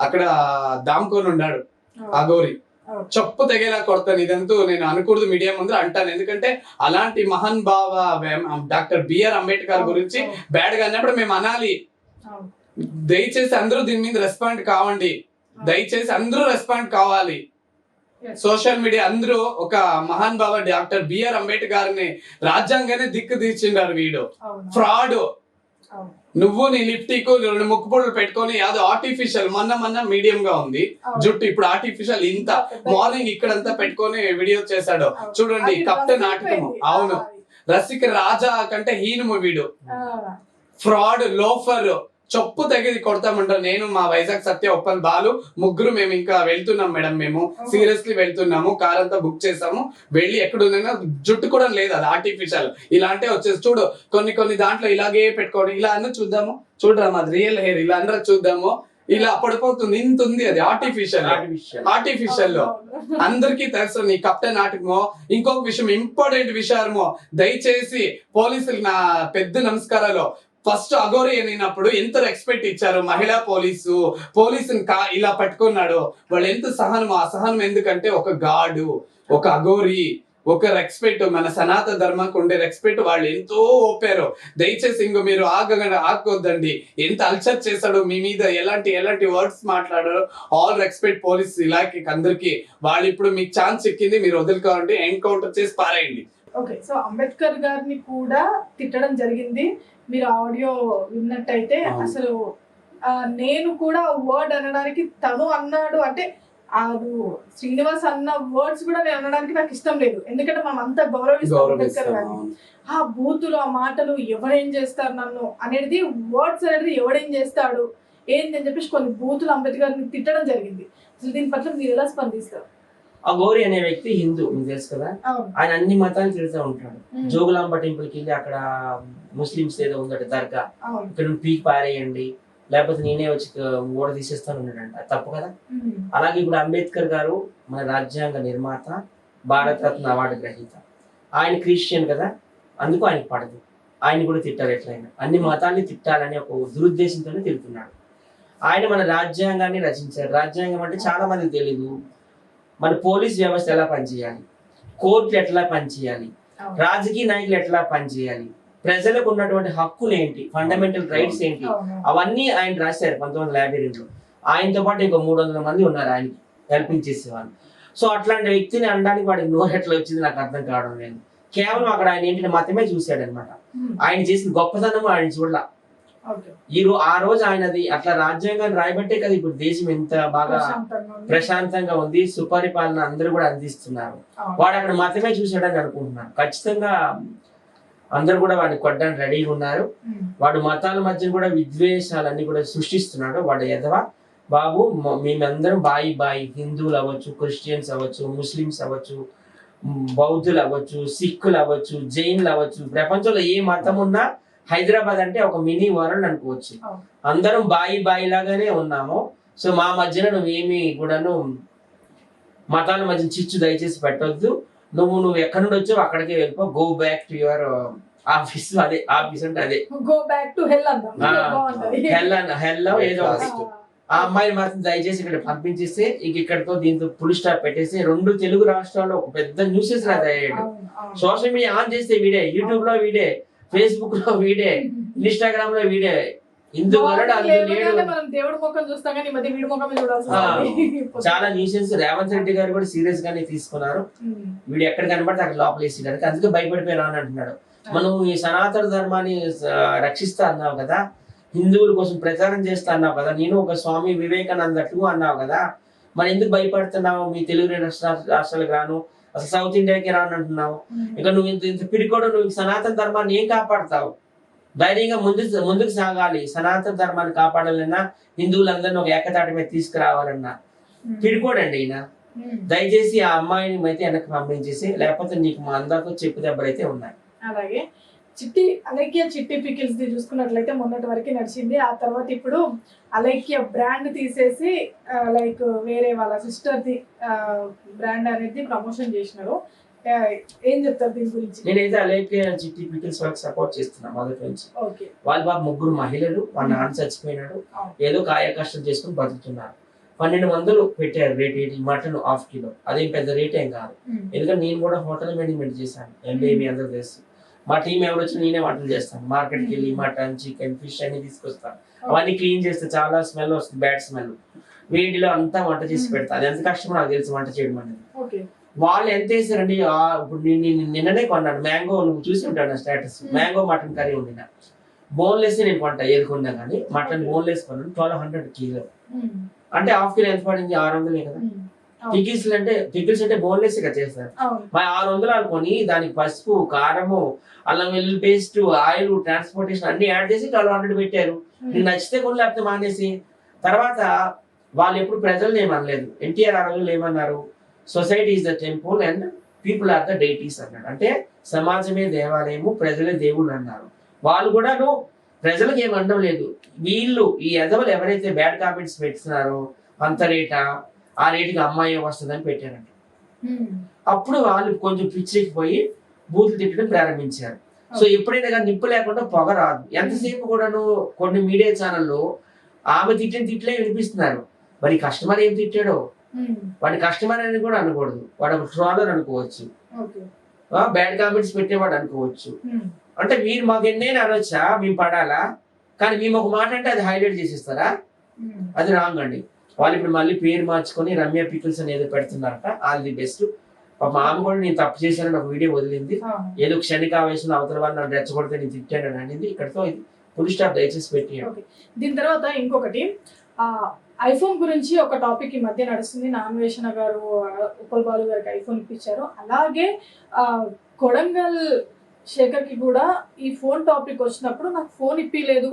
అక్కడ దాముకొని ఉన్నాడు అఘోరి. చెప్పు తెగేలా కొడతాను. ఇదంతా నేను అనకూడదు, మీడియా ముందు అంటాను. ఎందుకంటే అలాంటి మహాన్ భావ డాక్టర్ బిఆర్ అంబేద్కర్ గురించి బ్యాడ్ గా అన్నప్పుడు మేము అనాలి. దయచేసి అందరూ దీని మీద రెస్పాండ్ కావండి. దయచేసి అందరూ రెస్పాండ్ కావాలి. సోషల్ మీడియా అందరూ ఒక మహాన్ బాబా డాక్టర్ బిఆర్ అంబేద్కర్ ని రాజ్యాంగాన్ని దిక్కు తీర్చిండారు. వీడు ఫ్రాడ్. నువ్వు నీ లిప్టిక్ 2 ముక్కుపొడులు పెట్టుకొని యాదో ఆర్టిఫిషియల్, మొన్న మీడియం గా ఉంది జుట్టు, ఇప్పుడు ఆర్టిఫిషియల్ ఇంత మార్నింగ్ ఇక్కడంతా పెట్టుకొని వీడియో చేశాడు. చూడండి, కప్ట నాటకము. అవును, రసిక రాజా కంటే హీనము వీడు. Fraud, loafer. చొప్పు తగిది కొడతామంటారు. నేను, మా వైజాగ్ సత్య, ఉప్పల్ బాలు ముగ్గురు మేము ఇంకా వెళ్తున్నాం మేడం. మేము సీరియస్లీ వెళ్తున్నాము. కార్ అంతా బుక్ చేసాము. వెళ్ళి ఎక్కడున్నా జుట్టు కూడా లేదు, అది ఆర్టిఫిషియల్. ఇలా అంటే వచ్చేసి చూడు, కొన్ని దాంట్లో ఇలాగే పెట్టుకోండి. ఇలా అన్న చూద్దాము. చూడరా మాది రియల్ హెయిర్. ఇలా అందరూ చూద్దాము. ఇలా పడిపోతుంది, ఇంత ఉంది, అది ఆర్టిఫిషియల్ లో అందరికీ తెలుసు నీ కెప్టెన్ ఆటకమో. ఇంకొక విషయం, ఇంపార్టెంట్ విషయమో, దయచేసి పోలీసులు నా పెద్ద నమస్కారాలు. ఫస్ట్ అఘోరి అయినప్పుడు ఎంత రెస్పెక్ట్ ఇచ్చారు మహిళా పోలీసుని ఇలా పట్టుకున్నాడు. వాళ్ళు ఎంత సహనం, ఆ సహనం ఎందుకంటే ఒక గాడు, ఒక అఘోరి, ఒక రెస్పెక్ట్, మన సనాతన ధర్మానికి ఉండే రెస్పెక్ట్ వాళ్ళు ఎంతో ఓపారు. దయచేసి ఇంకో మీరు ఆగొద్దండి. ఎంత అల్చర్ చేశాడు మీ మీద, ఎలాంటి వర్డ్స్ మాట్లాడారు. ఆల్ రెస్పెక్ట్ పోలీస్ ఇలాకి అందరికి. వాళ్ళు ఇప్పుడు మీకు ఛాన్స్ ఎక్కింది, మీరు వదులుకోండి, ఎన్కౌంటర్ చేసి పారేయండి. ఓకే, సో అంబేద్కర్ గారిని కూడా తిట్టడం జరిగింది. మీరు ఆడియో విన్నట్టయితే అసలు నేను కూడా వర్డ్ అనడానికి తను అన్నాడు అంటే అది శ్రీనివాస్ అన్న వర్డ్స్ కూడా నేను అనడానికి నాకు ఇష్టం లేదు. ఎందుకంటే మనం అంతా గౌరవిస్తాం అంబేద్కర్ గారిని. ఆ బూతులు, ఆ మాటలు ఎవడేం చేస్తారు నన్ను అనేది, వర్డ్స్ అనేది ఎవడేం చేస్తాడు ఏంటి అని చెప్పేసి కొన్ని బూతులు అంబేద్కర్ని తిట్టడం జరిగింది. అసలు దీని పట్ల మీరు ఎలా స్పందిస్తారు? అఘోరి అనే వ్యక్తి హిందూ, మీకు తెలుసు కదా. ఆయన అన్ని మతాలు తిరుగుతూ ఉంటాడు. జోగులాంబ టెంపుల్ కి వెళ్ళి అక్కడ ముస్లిమ్స్ ఏదో ఉందట దర్గా, ఇక్కడ పీక్ పారేయండి లేకపోతే నేనే వచ్చి ఓడ తీసేస్తాను ఉన్నాడంట. తప్పు కదా. అలాగే ఇప్పుడు అంబేద్కర్ గారు మన రాజ్యాంగ నిర్మాత, భారతరత్న అవార్డు గ్రహీత. ఆయన క్రిస్టియన్ కదా, అందుకు ఆయనకు పడదు. ఆయన కూడా తిట్టారు ఎట్లయినా. అన్ని మతాన్ని తిట్టాలని ఒక దురుద్దేశంతోనే తిడుతున్నాడు. ఆయన మన రాజ్యాంగాన్ని రచించారు. రాజ్యాంగం అంటే చాలా మందికి తెలీదు. మన పోలీస్ వ్యవస్థ ఎలా పనిచేయాలి, కోర్టులు ఎట్లా పనిచేయాలి, రాజకీయ నాయకులు ఎట్లా పనిచేయాలి, ప్రజలకు ఉన్నటువంటి హక్కులు ఏంటి, ఫండమెంటల్ రైట్స్ ఏంటి, అవన్నీ ఆయన రాశారు 1952లో. ఆయనతో పాటు ఇంకో 300 మంది ఉన్నారు ఆయనకి హెల్పింగ్ చేసేవాళ్ళు. సో అట్లాంటి వ్యక్తిని అనడానికి వాడికి నోరు ఎట్లా వచ్చింది నాకు అర్థం కావడం లేదు. కేవలం అక్కడ ఆయన ఏంటంటే మతమే చూశాడు అనమాట. ఆయన చేసిన గొప్పతనం ఆయన చూడాల. ఆ రోజు ఆయనది అట్లా రాజ్యాంగాన్ని రాయబట్టే కదా ఇప్పుడు దేశం ఎంత బాగా ప్రశాంతంగా ఉంది, సుపరిపాలన అందరూ కూడా అందిస్తున్నారు. వాడు అక్కడ మతమే చూశాడని అనుకుంటున్నాను. ఖచ్చితంగా అందరూ కూడా వాడిని కొట్టడానికి రెడీగా ఉన్నారు. వాడు మతాల మధ్య కూడా విద్వేషాలన్నీ కూడా సృష్టిస్తున్నాడు. వాడు ఎదవా బాబు. మేమందరం బాయి హిందువులు అవ్వచ్చు, క్రిస్టియన్స్ అవ్వచ్చు, ముస్లిమ్స్ అవ్వచ్చు, బౌద్ధులు అవ్వచ్చు, సిక్కులు అవ్వచ్చు, జైన్లు అవ్వచ్చు, ప్రపంచంలో ఏ మతం ఉన్నా హైదరాబాద్ అంటే ఒక మినీ వరల్డ్ అనుకోవచ్చు. అందరం బాయి లాగానే ఉన్నాము. సో మా మధ్యన నువ్వేమి కూడాను మతాల మధ్య చిచ్చు దయచేసి పెట్టొద్దు. నువ్వు ఎక్కడి నుండి వచ్చావు అక్కడికే వెళ్ళిపో. Go back to your office. అదే ఆఫీస్ అంటే అదే గో బ్యాక్ టు హెల్ హెల్ ఏదో. ఆ అమ్మాయిని మాత్రం దయచేసి ఇక్కడ పంపించేస్తే ఇక్కడితో దీంతో ఫుల్ స్టాప్ పెట్టేసి 2 తెలుగు రాష్ట్రాల్లో ఒక పెద్ద న్యూసెస్ లా తయారయ్యాడు. సోషల్ మీడియా ఆన్ చేస్తే వీడే, యూట్యూబ్ లో వీడే, ఫేస్బుక్ లో వీడే, ఇన్స్టాగ్రామ్ లో వీడే. చాలా న్యూసెన్స్. రేవంత్ రెడ్డి గారు కూడా సీరియస్ గానే తీసుకున్నారు. వీడు ఎక్కడ కనబడితే అక్కడ లోపల వేసేయడానికి, అందుకే భయపడిపోయినా అని అంటున్నాడు. మనం ఈ సనాతన ధర్మాన్ని రక్షిస్తా అన్నావు కదా, హిందువుల కోసం ప్రచారం చేస్తా అన్నావు కదా, నేను ఒక స్వామి వివేకానంద టూ అన్నావు కదా, మరి ఎందుకు భయపడుతున్నావు? మీ తెలుగు రాష్ట్రాలకు రాను, అసలు సౌత్ ఇండియాకి రాను అంటున్నావు. ఇక నువ్వు ఇంత పిడికోడు, నువ్వు సనాతన ధర్మాన్ని ఏం కాపాడుతావు? ధైర్యంగా ముందుకు సాగాలి. సనాతన ధర్మాన్ని కాపాడాలన్నా, హిందువులందరినీ ఒక ఏకతాటి మీద తీసుకురావాలన్నా పిడికోడండి ఈయన. దయచేసి ఆ అమ్మాయిని అయితే వెనక్కి పంపించేసి, లేకపోతే నీకు మా అందరితో చెప్పు దెబ్బలైతే ఉన్నాయి. అలాగే అలైక్య చిట్టి పికిల్స్ చూసుకున్నట్లయితే మొన్నటి వరకు నడిచింది. ఆ తర్వాత ఇప్పుడు అలైక్య బ్రాండ్ తీసేసి లైక్ వేరే వాళ్ళ సిస్టర్ది బ్రాండ్ అనేది ప్రమోషన్ చేసినారు. ఏం చెప్తారు దీని గురించి? నేనైతే అలైక్య చిట్టి పికిల్స్ వాళ్ళకి సపోర్ట్ చేస్తున్నా మొదటి నుంచి. వాళ్ళ బాబు 3 మహిళలు, వాళ్ళ నాన్న చచ్చిపోయినాడు, ఏదో కాయ కష్టం చేసుకుని బతుకుతున్నారు. 1200 పెట్టారు రేట్. మటన్ 1/2 కిలో, అదేం పెద్ద రేట్ ఏం కాదు. ఎందుకంటే నేను కూడా హోటల్ మేనేజ్మెంట్ చేశాను, MBA మీ అందరూ తెలుసు. మా టీం ఎవరు వచ్చి నేనే వంటలు చేస్తాను. మార్కెట్కి వెళ్ళి మటన్, చికెన్, ఫిష్ అన్ని తీసుకొస్తాను. అవన్నీ క్లీన్ చేస్తే చాలా స్మెల్ వస్తుంది, బ్యాడ్ స్మెల్. వేడిలో అంతా వంట చేసి పెడతా. అది ఎంత కష్టమో నాకు తెలుసు వంట చేయడం అనేది. వాళ్ళు ఎంత వేసారండి. ఇప్పుడు నిన్ననే కొన్నాను మ్యాంగో, నువ్వు చూసి ఉంటాను నా స్టేటస్. మ్యాంగో మటన్ కర్రీ ఉండిన బోన్లెస్ నేను కొంటా ఏది కొన్నా కానీ. మటన్ బోన్లెస్ కొన్నాను 1200 కిలో. అంటే 1/2 కిలో ఎంత పడింది? 600 కదా. పికిల్స్ అంటే బోన్లెస్ గా చేస్తారు. 600 అనుకొని దానికి పసుపు, కారము, అల్లం వెల్లుల్లి పేస్ట్, ఆయిల్, ట్రాన్స్పోర్టేషన్ అన్ని యాడ్ చేసి 1200 పెట్టారు. నీకు నచ్చితే కొన్ని, లేకపోతే మానేసి. తర్వాత వాళ్ళు ఎప్పుడు ప్రజల్ని ఏమనలేదు. NTR ఆ రోజులు ఏమన్నారు? Society is the temple and people are the deities అన్నాడు. అంటే సమాజమే దేవాలయము, ప్రజలే దేవుళ్ళు అన్నారు. వాళ్ళు కూడాను ప్రజలకు ఏం అనడం లేదు. వీళ్ళు ఈ ఎదవలు ఎవరైతే బ్యాడ్ కామెంట్స్ పెడుతున్నారో అంత రేటా, ఆ రేటుకి అమ్మాయి వస్తుందని పెట్టారంట. అప్పుడు వాళ్ళు కొంచెం పిచ్చిపోయి బూతులు తిట్టడం ప్రారంభించారు. సో ఎప్పుడైనా కానీ నిప్పు లేకుండా పొగ రాదు. ఎంతసేపు కూడాను కొన్ని మీడియా ఛానల్లో ఆమె తిట్టిన తిట్లే వినిపిస్తున్నారు. మరి కస్టమర్ ఏం తిట్టాడో, వాడి కస్టమర్ అని కూడా అనకూడదు, వాడు ఒక ట్రోలర్ అనుకోవచ్చు, బ్యాడ్ కామెంట్స్ పెట్టేవాడు అనుకోవచ్చు. అంటే మీరు మాకు ఎన్నైనా అనొచ్చా, మేము పడాలా? కానీ మేము ఒక మాట అంటే అది హైలైట్ చేసేస్తారా? అది రాంగ్ అండి. వాళ్ళు ఇప్పుడు మళ్ళీ పేరు మార్చుకొని రమ్య పికిల్స్ అని ఏదో పెడుతున్నారట. All the best. ఆమె కూడా నేను తప్పు చేశానని ఒక వీడియో వదిలింది. ఏదో క్షణిక ఆవేశంలో అవతల వాళ్ళు నన్ను రెచ్చగొడితే నేను తిట్టానని అనేది. ఇక్కడతో ఇది ఫుల్ స్టాప్ దయచేసి పెట్టి. దీని తర్వాత ఇంకొకటి, ఐఫోన్ గురించి ఒక టాపిక్ ఈ మధ్య నడుస్తుంది. నాన్వేషణ గారు ఉప్పల్ బాలు గారికి ఐఫోన్ ఇప్పించారు. అలాగే కొడంగల్ శేఖర్ కి కూడా ఈ ఫోన్ టాపిక్ వచ్చినప్పుడు నాకు ఫోన్ ఇప్పిలేదు,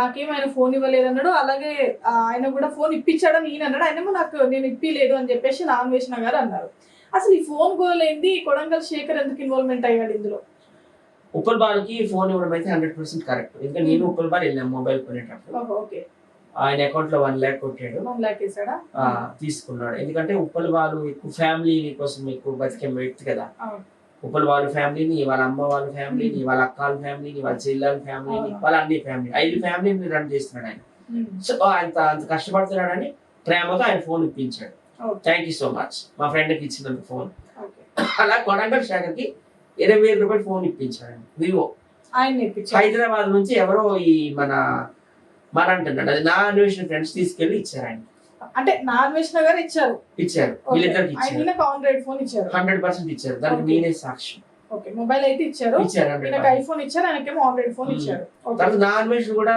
నాకేమైనా ఫోన్ ఇవ్వలేదు అన్నాడు. అలాగే ఆయన కూడా ఫోన్ ఇప్పించాడని ఈయన అన్నాడు. ఆయనేమో నేను ఇప్పిలేదు అని చెప్పేసి నాన్వేషణ గారు అన్నారు. అసలు ఈ ఫోన్ గోల్ ఏంది? కొడంగల్ శేఖర్ ఎందుకు ఇన్వాల్వ్మెంట్ అయ్యాడు ఇందులో? ఉప్పల్ బాలుకి ఫోన్ ఇవ్వడం అయితే 100% కరెక్ట్. ఎందుకంటే నేను ఉప్పల్ బాలు వెళ్ళాను మొబైల్ కొనేటప్పుడు. ఆయన అకౌంట్ లో 1 lakh కొట్టాడు. 1 lakh వేసాడా? తీసుకున్నాడు. ఎందుకంటే ఉప్పల్ బాలు ఎక్కువ ఫ్యామిలీ కోసం ఎక్కువ బతికే వ్యక్తి కదా. ఉప్పల్ వాళ్ళ ఫ్యామిలీని, వాళ్ళ అమ్మ వాళ్ళ ఫ్యామిలీని, వాళ్ళ అక్కల ఫ్యామిలీని, వాళ్ళ చెల్లెల ఫ్యామిలీని, వాళ్ళ అన్ని ఫ్యామిలీ 5 ఫ్యామిలీని రన్ చేస్తున్నాడు ఆయన. సో అంత కష్టపడుతున్నాడని ప్రేమతో ఆయన ఫోన్ ఇప్పించాడు. థ్యాంక్ యూ సో మచ్ మా ఫ్రెండ్ కి ఇచ్చినందుకు ఫోన్. అలా కొడంగల్ శేఖర్ కి 20,000 రూపాయలు ఫోన్ ఇప్పించాడు వివో. హైదరాబాద్ నుంచి ఎవరో ఈ మన అంటున్నాడు, అది నా అన్వేషణ ఫ్రెండ్స్ తీసుకెళ్లి ఇచ్చారు ఆయన. అంటే నాన్వేషణ గారు ఇచ్చారు. వీళ్ళిద్దరికి ఇచ్చారు. 100% ఇచ్చారు. దానికి నేనే సాక్ష్యం. ఓకే, మొబైల్ అయితే ఇచ్చారు. ఐఫోన్ ఇచ్చారు, ఆయనకేమో ఆండ్రాయిడ్ ఫోన్ ఇచ్చారు. తర్వాత నా అన్వేషణ కూడా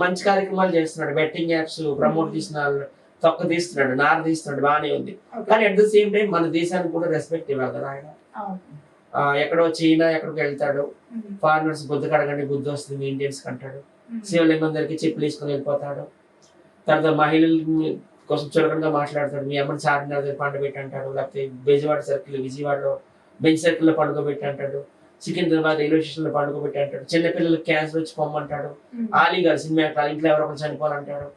మంచి కార్యక్రమాలు చేస్తున్నాడు. బెట్టింగ్ యాప్స్ ప్రమోట్ చేస్తున్నాడు, తొక్క తీస్తున్నాడు, నార తీస్తున్నాడు, బాగానే ఉంది. కానీ అట్ ద సేమ్ టైం మన దేశానికి కూడా రెస్పెక్ట్ ఇవ్వాలి కదా ఆయన. ఎక్కడో చైనా ఎక్కడికి వెళ్తాడు, ఫారినర్స్ బుద్ధ కడగండి బుద్ధి వస్తుంది ఇండియన్స్ కంటాడు. శివలింగందరికి చెప్పులు వేసుకొని వెళ్ళిపోతాడు. తర్వాత మహిళల కోసం చులకనగా మాట్లాడతాడు. మీ అమ్మని చార్మినార్ దగ్గర పండుగ అంటాడు, లేకపోతే బెజవాడ సర్కిల్ విజయవాడలో బెంచ్ సర్కిల్ లో పండుగ అంటాడు, సికింద్రాబాద్ రైల్వే స్టేషన్ లో పండుగ అంటాడు, చిన్నపిల్లలకి క్యాన్సర్ వచ్చి పొమ్మంటాడు. ఆలీ గారు సినిమా ఇంట్లో ఎవరో ఒకరు చనిపోవాలంటాడు.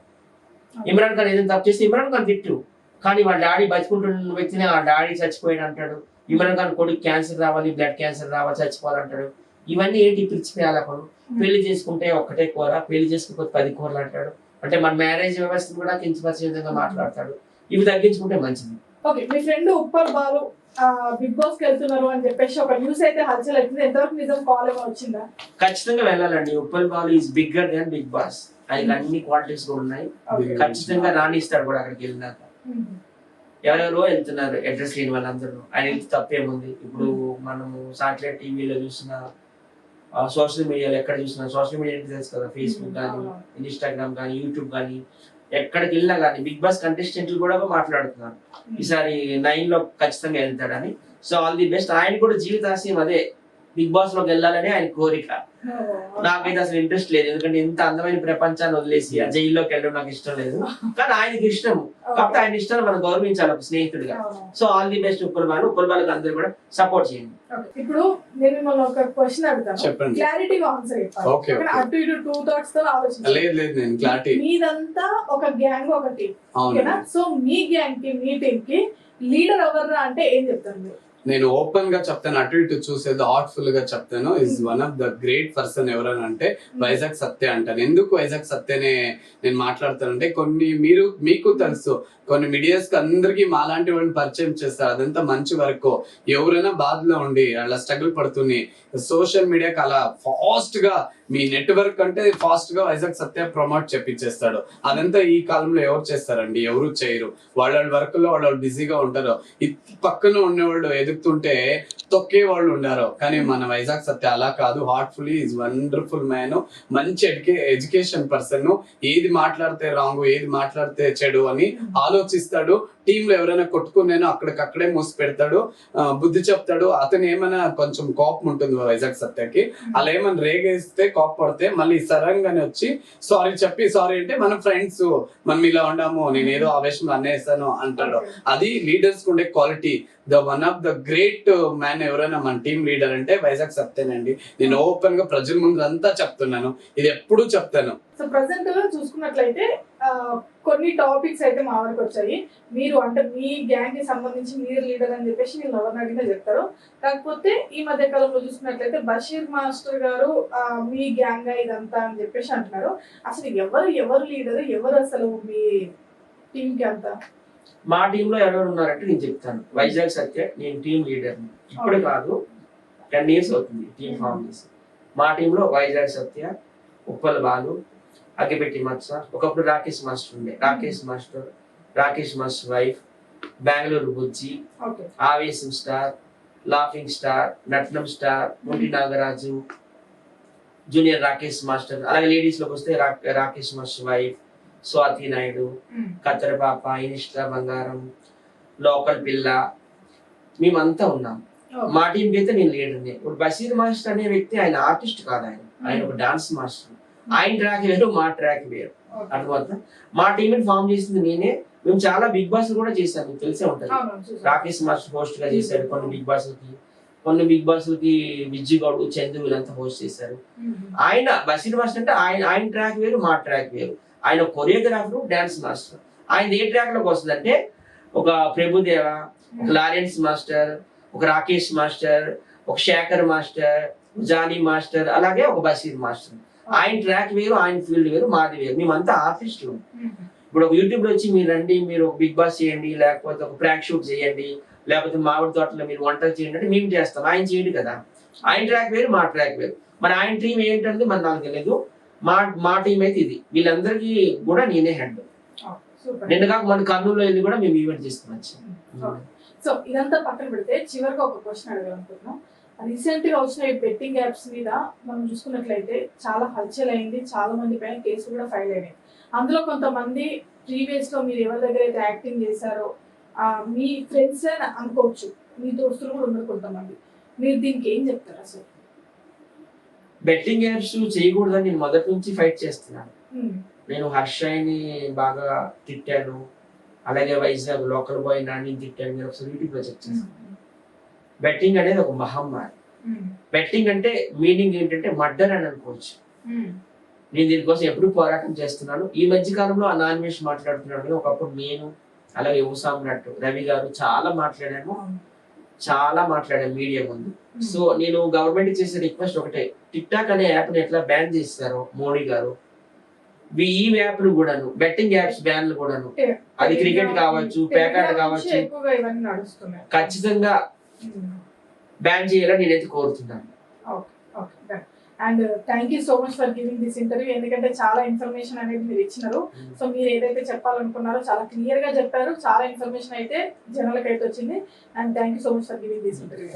ఇమ్రాన్ ఖాన్ ఏదైనా తప్పు చేస్తే ఇమ్రాన్ ఖాన్ తిట్టు, కానీ వాళ్ళ డాడీ బతుకుంటున్న వ్యక్తిని ఆ డాడీ చచ్చిపోయాడు అంటాడు. ఇమ్రాన్ ఖాన్ కొడుకు క్యాన్సర్ రావాలి, బ్లడ్ క్యాన్సర్ రావాలి, చచ్చిపోవాలంటాడు. ఇవన్నీ ఏంటి పిలిచిపోయాలి పనులు. పెళ్లి చేసుకుంటే ఒక్కటే కూర, పెళ్లి చేసుకోకపోతే 10 కూరలు అంటాడు. అంటే మన మ్యారేజ్ వ్యవస్థ కూడా కించపరిచే విధంగా మాట్లాడతాడు. ఇవి తగ్గించుకుంటే మంచిది. ఓకే, మీ friend Uppal Balu Bigg Boss కి వెళ్తున్నారు అని చెప్పేసి ఒక న్యూస్ అయితే హల్చల్ అవుతుంది. ఎంతవరకు నిజం కాల్ ఏమో వచ్చిందా? ఖచ్చితంగా వెళ్ళాలండి. Uppal Balu is bigger than Bigg Boss. ఆయనకి అన్ని క్వాలిటీస్ కూడా ఉన్నాయి. ఖచ్చితంగా రాణిస్తాడు కూడా అక్కడికి వెళ్ళినాక. ఎవరెవరో వెళ్తున్నారు అడ్రస్ లేని వాళ్ళందరూ. ఆయన తప్పేముంది? ఇప్పుడు మనము సాటిలైట్ టీవీలో చూసిన, సోషల్ మీడియాలో ఎక్కడ చూసినా, సోషల్ మీడియా తెలుసు కదా, ఫేస్బుక్ కానీ, ఇన్స్టాగ్రామ్ కానీ, యూట్యూబ్ కానీ, ఎక్కడికి వెళ్ళినా కానీ బిగ్ బాస్ కంటెస్టెంట్లు కూడా మాట్లాడుతున్నారు ఈసారి 9 లో ఖచ్చితంగా వెళ్తాడని. So all the best. ఆయన కూడా జీవితాశయం అదే, బిగ్ బాస్ లోకి వెళ్ళాలని ఆయన కోరిక. నాకైతే అసలు ఇంట్రెస్ట్ లేదు, ఎందుకంటే ఇంత అందమైన ప్రపంచాన్ని వదిలేసి ఆ జైల్లోకి వెళ్ళడం నాకు ఇష్టం లేదు. కానీ ఆయనకి ఇష్టం, కాకపోతే ఆయన ఇష్టాన్ని మనం గౌరవించాలి ఒక స్నేహితుడిగా. So all the best Uppal బాలకు అందరూ కూడా సపోర్ట్ చేయండి. ఇప్పుడు నేను మిమ్మల్ని ఒక క్వశ్చన్ అడుగుతాను, క్లారిటీగా ఆన్సర్ చెప్పాలి. అటు ఇటు 2 thoughts తో ఆలోచించాలి. మీదంతా ఒక గ్యాంగ్, ఒక టీం, ఓకేనా? సో మీ గ్యాంగ్ కి, మీ టీం కి లీడర్ ఎవర్రా అంటే ఏం చెప్తారు మీరు? నేను ఓపెన్ గా చెప్తాను, అటు ఇటు చూసేది హార్ట్ఫుల్ గా చెప్తాను. Is one of the great person ఎవరని అంటే వైజాగ్ సత్య అంటాను. ఎందుకు వైజాగ్ సత్యనే నేను మాట్లాడతానంటే, మీకు తెలుసు కొన్ని మీడియాస్ కి అందరికి మాలాంటి వాళ్ళని పరిచయం చేస్తారు. అదంతా మంచి వరకు. ఎవరైనా బాధలో ఉండి అలా స్ట్రగుల్ పడుతుంది, సోషల్ మీడియాకి అలా ఫాస్ట్ గా మీ నెట్వర్క్ అంటే ఫాస్ట్ గా వైజాగ్ సత్య ప్రమోట్ చేపించేస్తాడు. అదంతా ఈ కాలంలో ఎవరు చేస్తారండి? ఎవరు చేయరు. వాళ్ళ వర్క్ లో వాళ్ళు బిజీగా ఉంటారు. పక్కన ఉండేవాళ్ళు ఎదుగుతుంటే తొక్కే వాళ్ళు ఉన్నారు. కానీ మన వైజాగ్ సత్య అలా కాదు. Heartfully is wonderful man. మంచి ఎడ్యుకేషన్ పర్సన్. ఏది మాట్లాడితే రాంగ్, ఏది మాట్లాడితే చెడు అని ఆలోచిస్తాడు. టీంలో ఎవరైనా కొట్టుకునేనో అక్కడికక్కడే మూసి పెడతాడు, బుద్ధి చెప్తాడు. అతను ఏమైనా కొంచెం కోపం ఉంటుంది వైజాగ్ సత్యకి, అలా ఏమైనా రేగేస్తే కోపడితే మళ్ళీ సరంగానే వచ్చి సారీ చెప్పి, సారీ అంటే మన ఫ్రెండ్స్, మనం ఇలా ఉండాము, నేను ఏదో ఆవేశంలో అనేస్తాను అంటాడు. అది లీడర్స్ ఉండే quality. One of the great man ఎవరైనా మన టీం లీడర్ అంటే వైజాగ్ సత్యనండి. నేను ఓపెన్ గా ప్రజల ముందు అంతా చెప్తున్నాను, ఇది ఎప్పుడూ చెప్తాను. సో ప్రజెంట్ చూసుకున్నట్లయితే కొన్ని టాపిక్స్ అయితే మా వరకు వచ్చాయి. మీరు అంటే మీ గ్యాంగ్ కి సంబంధించి మీరు లీడర్ అని చెప్పేసి నేను ఎవరిని అడిగినా చెప్తారు. కాకపోతే ఈ మధ్య కాలంలో చూసుకున్నట్లయితే బషీర్ మాస్టర్ గారు మీ గ్యాంగ్ ఇదంతా అని చెప్పేసి అంటున్నారు. అసలు ఎవరు లీడర్, ఎవరు అసలు మీ టీం కి అంతా? మా టీంలో ఎవరు ఉన్నారంటే నేను చెప్తాను. వైజాగ్ సత్య, నేను టీం లీడర్. ఇప్పుడు కాదు, 10 years అవుతుంది టీం ఫామ్ చేసి. మా టీంలో వైజాగ్ సత్య, ఉప్పల్ బాలు, అగ్గిపెట్టి మత్స, ఒకప్పుడు రాకేష్ మాస్టర్ ఉండే, Rakesh master wife, Bengaluru Bujji, Avesham star, laughing star, నట్నం star, Munti Nagaraju, junior Rakesh master. అలాగే లేడీస్ లోకి వస్తే రాకేష్ మాస్టర్ వైఫ్, స్వాతి నాయుడు, కత్తెర పాప, ఇనిష్ట బంగారం, లోకల్ పిల్ల, మేమంతా ఉన్నాం. మా టీంకి అయితే నేను లీడర్ని. ఇప్పుడు బషీర్ మాస్టర్ అనే వ్యక్తి ఆయన ఆర్టిస్ట్ కాదు, ఆయన ఒక డాన్స్ మాస్టర్. ఆయన ట్రాక్ వేరు, మా ట్రాక్ వేరు. అర్థమవుతుందా? మా టీంని ఫామ్ చేసింది నేనే. మేము చాలా బిగ్ బాస్ కూడా చేశాను, మీకు తెలిసే ఉంటది. రాకేష్ మాస్టర్ హోస్ట్ గా చేశాడు కొన్ని బిగ్ బాస్ లకి విజ్జి గౌడ్, చందు వీళ్ళంతా హోస్ట్ చేశారు. ఆయన బషీర్ మాస్టర్ అంటే ఆయన ట్రాక్ వేరు, మా ట్రాక్ వేరు. ఆయన కొరియోగ్రాఫర్, డాన్స్ మాస్టర్. ఆయన ఏ ట్రాక్ లోకి వస్తుందంటే ఒక ప్రభుదేవ, ఒక లారెన్స్ మాస్టర్, ఒక రాకేష్ మాస్టర్, ఒక శేఖర్ మాస్టర్, జానీ మాస్టర్, అలాగే ఒక బషీర్ మాస్టర్. ఆయన ట్రాక్ వేరు, ఆయన ఫీల్డ్ వేరు, మాది వేరు. మేమంతా ఆర్టిస్టులు. ఇప్పుడు ఒక యూట్యూబ్ లో వచ్చి మీరు రండి, మీరు ఒక బిగ్ బాస్ చేయండి, లేకపోతే ఒక ప్రాంక్ షూట్ చేయండి, లేకపోతే మామిడి తోటలో మీరు వంటలు చేయండి అంటే మేము చేస్తాం. ఆయన చేయండి కదా. ఆయన ట్రాక్ వేరు, మా ట్రాక్ వేరు. మరి ఆయన టీం ఏంటంటే మరి నాకు తెలియదు. మా టీం అయితే ఇది. వీళ్ళందరికీ కూడా నేనే హెడ్. నిన్న కాక మన కర్నూలులో వెళ్ళి కూడా మేము ఈవెంట్ చేసుకున్నాం. సో ఇదంతా పక్కన పెడితే చివరిగా ఒక క్వశ్చన్ అడగాలనుకుంటున్నాం. రీసెంట్ గా వచ్చిన ఈ బెట్టింగ్ యాప్స్ మీద మనం చూసుకున్నట్లయితే చాలా హల్చల్ అయింది, చాలా మంది పైన కేసులు కూడా ఫైల్ అయినాయి. అందులో కొంతమంది ప్రీవియస్ లో మీరు ఎవరి దగ్గర అయితే యాక్టింగ్ చేశారో మీ ఫ్రెండ్స్ అని అనుకోవచ్చు, మీ దోస్తులు కూడా ఉన్నారు కొంతమంది. మీరు దీనికి ఏం చెప్తారు? అసలు బెట్టింగ్ యాప్స్ చేయకూడదని నేను మొదటి నుంచి ఫైట్ చేస్తున్నాను. నేను హర్షని బాగా తిట్టాను, అలాగే వైజాగ్ లోకల్ బాయ్ నాని తిట్టాను. మీరు ఒకసారి యూట్యూబ్ లో చెక్ చేస్తాను. బెట్టింగ్ అనేది ఒక మహమ్మారి. బెట్టింగ్ అంటే మీనింగ్ ఏంటంటే మర్డర్ అని అనుకోవచ్చు. నేను దీనికోసం ఎప్పుడు పోరాటం చేస్తున్నాను. ఈ మధ్య కాలంలో అనానిమేష్ మాట్లాడుతున్నాడు. ఒకప్పుడు నేను, అలాగే యువసామ్రాట్ రవి గారు చాలా మాట్లాడాను మీడియా ముందు. సో నేను గవర్నమెంట్ చేసే రిక్వెస్ట్ ఒకటే, టిక్ టాక్ అనే యాప్ ని ఎట్లా బ్యాన్ చేస్తారో మోడీ గారు, ఈ యాప్లు కూడాను, బెట్టింగ్ యాప్స్ బ్యాన్లు కూడాను, అది క్రికెట్ కావచ్చు, పేకాట కావచ్చు, ఖచ్చితంగా బ్యాన్ చేయాలని నేనైతే కోరుతున్నాను. And thank you so much for giving this interview. ఎందుకంటే చాలా ఇన్ఫర్మేషన్ అనేది మీరు ఇచ్చినారు. సో మీరు ఏదైతే చెప్పాలనుకున్నారో చాలా క్లియర్ గా చెప్పారు. చాలా ఇన్ఫర్మేషన్ అయితే జనాలకు అయితే వచ్చింది. And thank you so much for giving this interview.